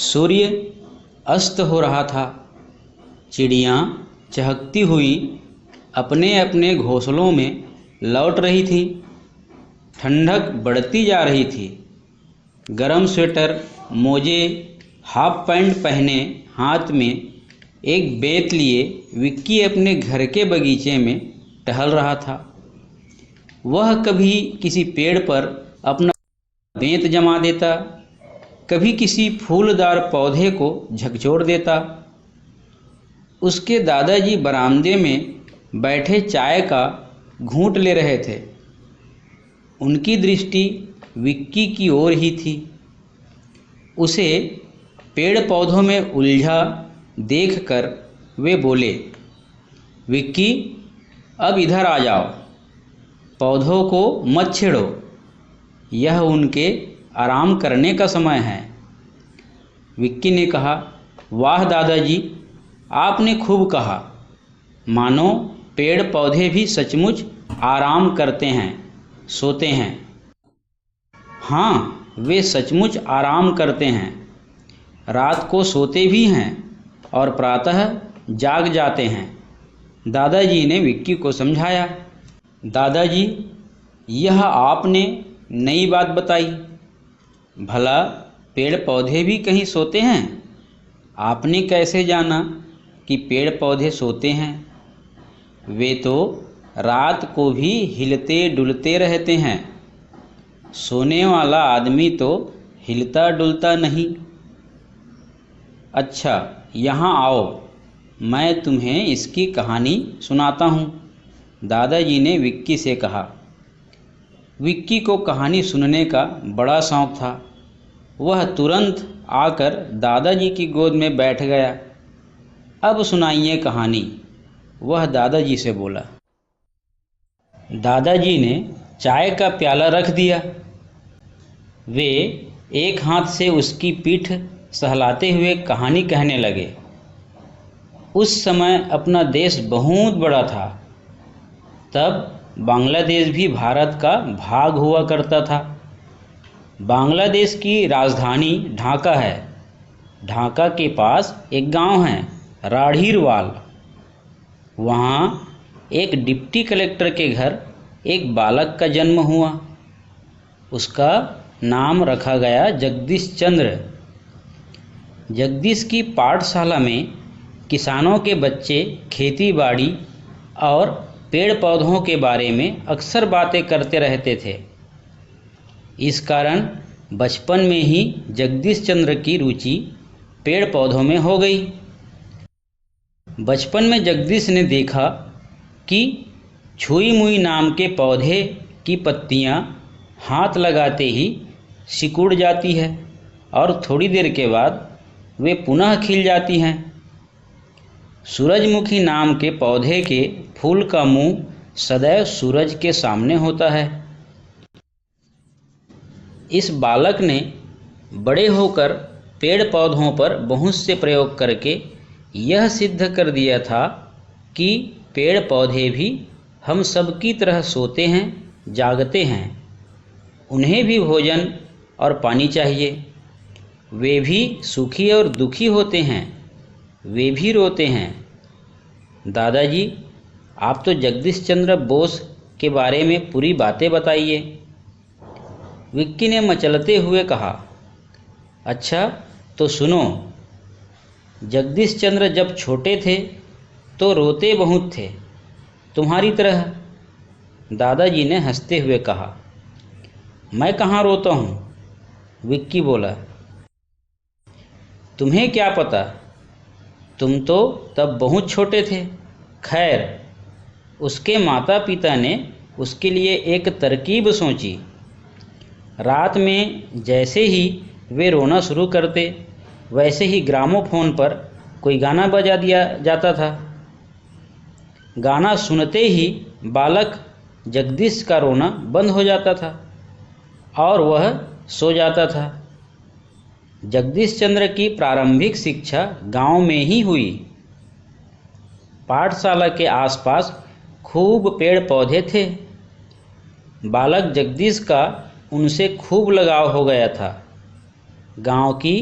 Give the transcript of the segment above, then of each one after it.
सूर्य अस्त हो रहा था। चिड़ियाँ चहकती हुई अपने अपने घोंसलों में लौट रही थीं। ठंडक बढ़ती जा रही थी। गरम स्वेटर, मोजे, हाफ पैंट पहने हाथ में एक बेत लिए विक्की अपने घर के बगीचे में टहल रहा था। वह कभी किसी पेड़ पर अपना बेंत जमा देता, कभी किसी फूलदार पौधे को झकझोर देता। उसके दादाजी बरामदे में बैठे चाय का घूंट ले रहे थे। उनकी दृष्टि विक्की की ओर ही थी। उसे पेड़ पौधों में उलझा देखकर वे बोले, विक्की, अब इधर आ जाओ, पौधों को मत छेड़ो, यह उनके आराम करने का समय है। विक्की ने कहा, वाह दादाजी, आपने खूब कहा। मानो पेड़ पौधे भी सचमुच आराम करते हैं, सोते हैं। हाँ, वे सचमुच आराम करते हैं। रात को सोते भी हैं और प्रातः जाग जाते हैं, दादाजी ने विक्की को समझाया। दादाजी, यह आपने नई बात बताई। भला पेड़ पौधे भी कहीं सोते हैं? आपने कैसे जाना कि पेड़ पौधे सोते हैं? वे तो रात को भी हिलते डुलते रहते हैं। सोने वाला आदमी तो हिलता डुलता नहीं। अच्छा, यहाँ आओ, मैं तुम्हें इसकी कहानी सुनाता हूँ, दादाजी ने विक्की से कहा। विक्की को कहानी सुनने का बड़ा शौक था। वह तुरंत आकर दादाजी की गोद में बैठ गया। अब सुनाइए कहानी, वह दादाजी से बोला। दादाजी ने चाय का प्याला रख दिया। वे एक हाथ से उसकी पीठ सहलाते हुए कहानी कहने लगे। उस समय अपना देश बहुत बड़ा था। तब बांग्लादेश भी भारत का भाग हुआ करता था। बांग्लादेश की राजधानी ढाका है। ढाका के पास एक गांव है, राढ़ीरवाल। वहाँ एक डिप्टी कलेक्टर के घर एक बालक का जन्म हुआ। उसका नाम रखा गया जगदीश चंद्र। जगदीश की पाठशाला में किसानों के बच्चे खेती बाड़ी और पेड़ पौधों के बारे में अक्सर बातें करते रहते थे। इस कारण बचपन में ही जगदीश चंद्र की रुचि पेड़ पौधों में हो गई। बचपन में जगदीश ने देखा कि छुई मुई नाम के पौधे की पत्तियां हाथ लगाते ही सिकुड़ जाती है और थोड़ी देर के बाद वे पुनः खिल जाती हैं। सूरजमुखी नाम के पौधे के फूल का मुंह सदैव सूरज के सामने होता है। इस बालक ने बड़े होकर पेड़ पौधों पर बहुत से प्रयोग करके यह सिद्ध कर दिया था कि पेड़ पौधे भी हम सब की तरह सोते हैं, जागते हैं। उन्हें भी भोजन और पानी चाहिए। वे भी सुखी और दुखी होते हैं, वे भी रोते हैं। दादाजी, आप तो जगदीश चंद्र बोस के बारे में पूरी बातें बताइए, विक्की ने मचलते हुए कहा। अच्छा, तो सुनो। जगदीश चंद्र जब छोटे थे तो रोते बहुत थे, तुम्हारी तरह, दादाजी ने हंसते हुए कहा। मैं कहाँ रोता हूँ, विक्की बोला। तुम्हें क्या पता, तुम तो तब बहुत छोटे थे। खैर, उसके माता पिता ने उसके लिए एक तरकीब सोची। रात में जैसे ही वे रोना शुरू करते, वैसे ही ग्रामोफोन पर कोई गाना बजा दिया जाता था। गाना सुनते ही बालक जगदीश का रोना बंद हो जाता था और वह सो जाता था। जगदीश चंद्र की प्रारंभिक शिक्षा गांव में ही हुई। पाठशाला के आसपास खूब पेड़ पौधे थे। बालक जगदीश का उनसे खूब लगाव हो गया था। गांव की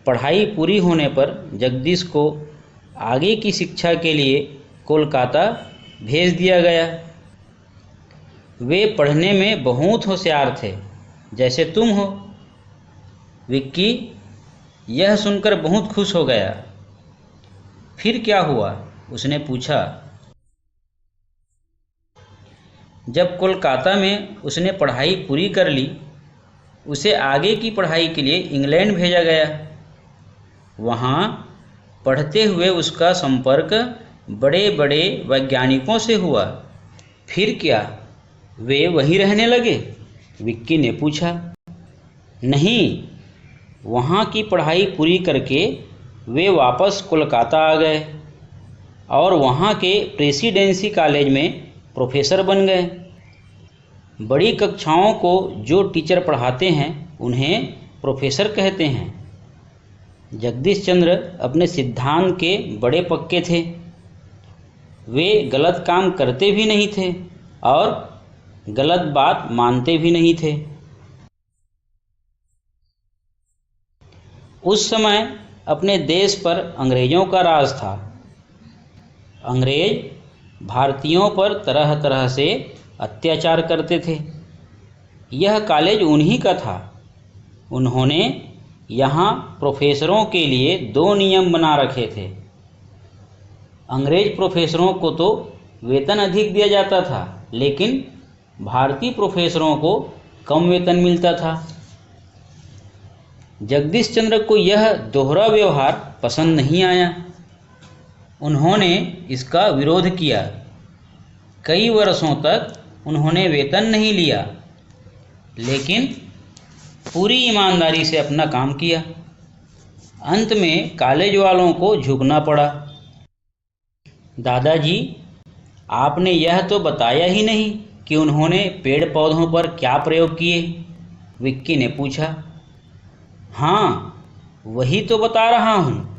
पढ़ाई पूरी होने पर जगदीश को आगे की शिक्षा के लिए कोलकाता भेज दिया गया। वे पढ़ने में बहुत होशियार थे, जैसे तुम हो। विक्की यह सुनकर बहुत खुश हो गया। फिर क्या हुआ? उसने पूछा। जब कोलकाता में उसने पढ़ाई पूरी कर ली, उसे आगे की पढ़ाई के लिए इंग्लैंड भेजा गया। वहाँ पढ़ते हुए उसका संपर्क बड़े बड़े वैज्ञानिकों से हुआ। फिर क्या वे वहीं रहने लगे? विक्की ने पूछा। नहीं, वहाँ की पढ़ाई पूरी करके वे वापस कोलकाता आ गए और वहाँ के प्रेसिडेंसी कॉलेज में प्रोफेसर बन गए। बड़ी कक्षाओं को जो टीचर पढ़ाते हैं उन्हें प्रोफेसर कहते हैं। जगदीश चंद्र अपने सिद्धांत के बड़े पक्के थे। वे गलत काम करते भी नहीं थे और गलत बात मानते भी नहीं थे। उस समय अपने देश पर अंग्रेज़ों का राज था। अंग्रेज भारतीयों पर तरह तरह से अत्याचार करते थे। यह कॉलेज उन्हीं का था। उन्होंने यहाँ प्रोफेसरों के लिए 2 नियम बना रखे थे। अंग्रेज प्रोफेसरों को तो वेतन अधिक दिया जाता था, लेकिन भारतीय प्रोफेसरों को कम वेतन मिलता था। जगदीश चंद्र को यह दोहरा व्यवहार पसंद नहीं आया। उन्होंने इसका विरोध किया। कई वर्षों तक उन्होंने वेतन नहीं लिया, लेकिन पूरी ईमानदारी से अपना काम किया। अंत में कॉलेज वालों को झुकना पड़ा। दादाजी, आपने यह तो बताया ही नहीं कि उन्होंने पेड़ पौधों पर क्या प्रयोग किए? विक्की ने पूछा। हाँ, वही तो बता रहा हूँ।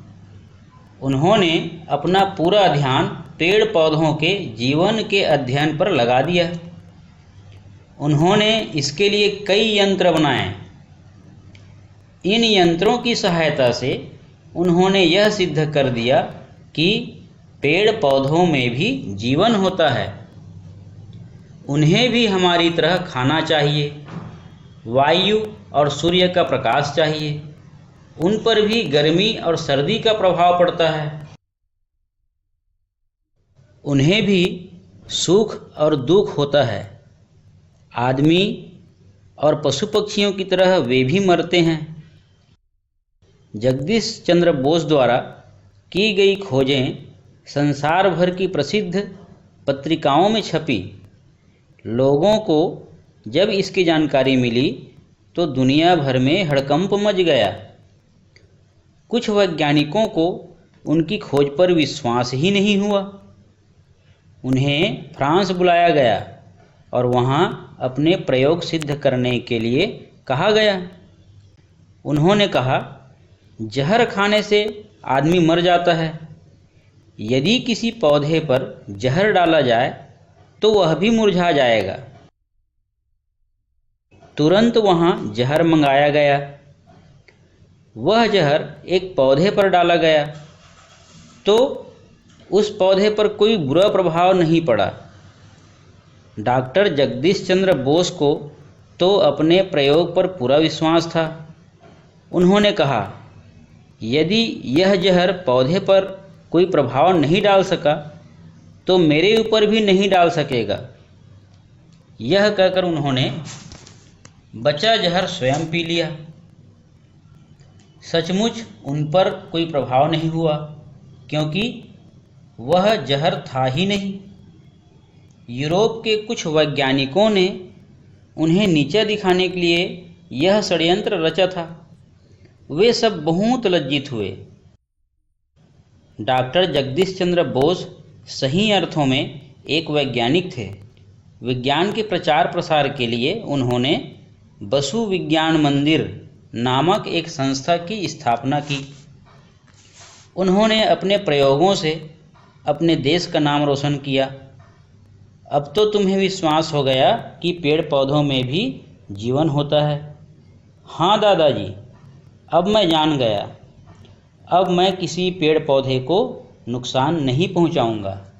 उन्होंने अपना पूरा ध्यान पेड़ पौधों के जीवन के अध्ययन पर लगा दिया। उन्होंने इसके लिए कई यंत्र बनाए। इन यंत्रों की सहायता से उन्होंने यह सिद्ध कर दिया कि पेड़ पौधों में भी जीवन होता है। उन्हें भी हमारी तरह खाना चाहिए, वायु और सूर्य का प्रकाश चाहिए। उन पर भी गर्मी और सर्दी का प्रभाव पड़ता है। उन्हें भी सुख और दुख होता है। आदमी और पशु पक्षियों की तरह वे भी मरते हैं। जगदीश चंद्र बोस द्वारा की गई खोजें संसार भर की प्रसिद्ध पत्रिकाओं में छपी। लोगों को जब इसकी जानकारी मिली तो दुनिया भर में हड़कंप मच गया। कुछ वैज्ञानिकों को उनकी खोज पर विश्वास ही नहीं हुआ। उन्हें फ्रांस बुलाया गया और वहाँ अपने प्रयोग सिद्ध करने के लिए कहा गया। उन्होंने कहा, जहर खाने से आदमी मर जाता है। यदि किसी पौधे पर जहर डाला जाए तो वह भी मुरझा जाएगा। तुरंत वहाँ जहर मंगाया गया। वह जहर एक पौधे पर डाला गया तो उस पौधे पर कोई बुरा प्रभाव नहीं पड़ा। डॉक्टर जगदीश चंद्र बोस को तो अपने प्रयोग पर पूरा विश्वास था। उन्होंने कहा, यदि यह जहर पौधे पर कोई प्रभाव नहीं डाल सका तो मेरे ऊपर भी नहीं डाल सकेगा। यह कहकर उन्होंने बचा जहर स्वयं पी लिया। सचमुच उन पर कोई प्रभाव नहीं हुआ, क्योंकि वह जहर था ही नहीं। यूरोप के कुछ वैज्ञानिकों ने उन्हें नीचा दिखाने के लिए यह षड्यंत्र रचा था। वे सब बहुत लज्जित हुए। डॉक्टर जगदीश चंद्र बोस सही अर्थों में एक वैज्ञानिक थे। विज्ञान के प्रचार प्रसार के लिए उन्होंने बसु विज्ञान मंदिर नामक एक संस्था की स्थापना की। उन्होंने अपने प्रयोगों से अपने देश का नाम रोशन किया। अब तो तुम्हें विश्वास हो गया कि पेड़ पौधों में भी जीवन होता है। हाँ दादाजी, अब मैं जान गया अब मैं किसी पेड़ पौधे को नुकसान नहीं पहुंचाऊंगा।